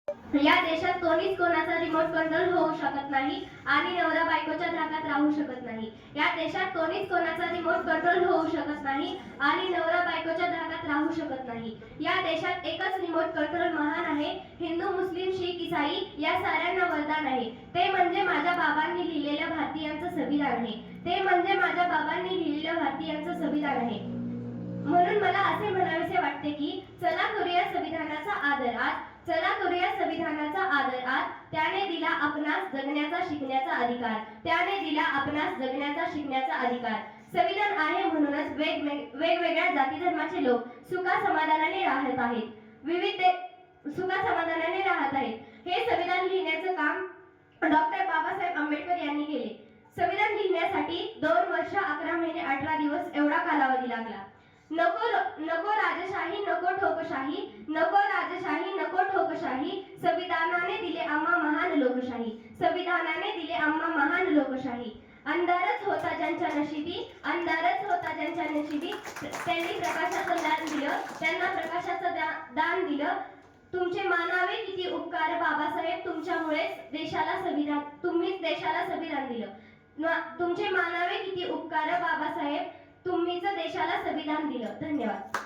या देशात कोणीच कोणाचा रिमोट कंट्रोल होऊ शकत नाही आणि नवरा बायकोच्या धाकात राहू शकत नाही. या देशात कोणीच कोणाचा रिमोट कंट्रोल होऊ शकत नाही आणि नवरा बायकोच्या धाकात राहू शकत नाही. या देशात एकच रिमोट कंट्रोल महान आहे. हिंदू, मुस्लिम, शीख, ईसाई या साऱ्यांना वरदान आहे. ते म्हणजे माझ्या बाबांनी लिहिलेलं भारतीयांचं संविधान आहे. ते म्हणजे माझ्या बाबांनी लिहिलेलं भारतीयांचं संविधान आहे. म्हणून मला असे म्हणावेसे वाटते की चला करूया संविधानाचा आदर आज. चला करूया संविधानाचा आदर आज. त्याने दिला आपणास जगण्याचा शिकण्याचा अधिकार. त्याने दिला आपणास जगण्याचा शिकण्याचा अधिकार. संविधान आहे म्हणूनच वेगवेगळ्या जाती धर्माचे लोक सुखा समाधानाने राहत आहेत. सुखा समाधानाने राहत आहेत. हे संविधान लिहिण्याचं काम डॉक्टर बाबासाहेब आंबेडकर यांनी केले. संविधान लिहिण्यासाठी 2 वर्ष 11 महिने 18 दिवस एवढा कालावधी लागला. नको राजशाही, नको ठोकशाही. नको राजशाही, नको ठोकशाही. संविधानाने दिले आम्हा महान लोकशाही. संविधानाने दिले आम्हा महान लोकशाही. अंधारच होता ज्यांच्या नशिबी, अंधारच होता ज्यांच्या नशिबी, त्यांनी प्रकाशाचं दान दिलं. त्यांना प्रकाशाचं दान दिलं. तुमचे मानावे किती उपकार बाबासाहेब, तुमच्यामुळेच देशाला संविधान, तुम्हीच देशाला संविधान दिलं. तुमचे मानावे किती उपकार बाबासाहेब, तुम्हीच देशाला संविधान दिलं. धन्यवाद.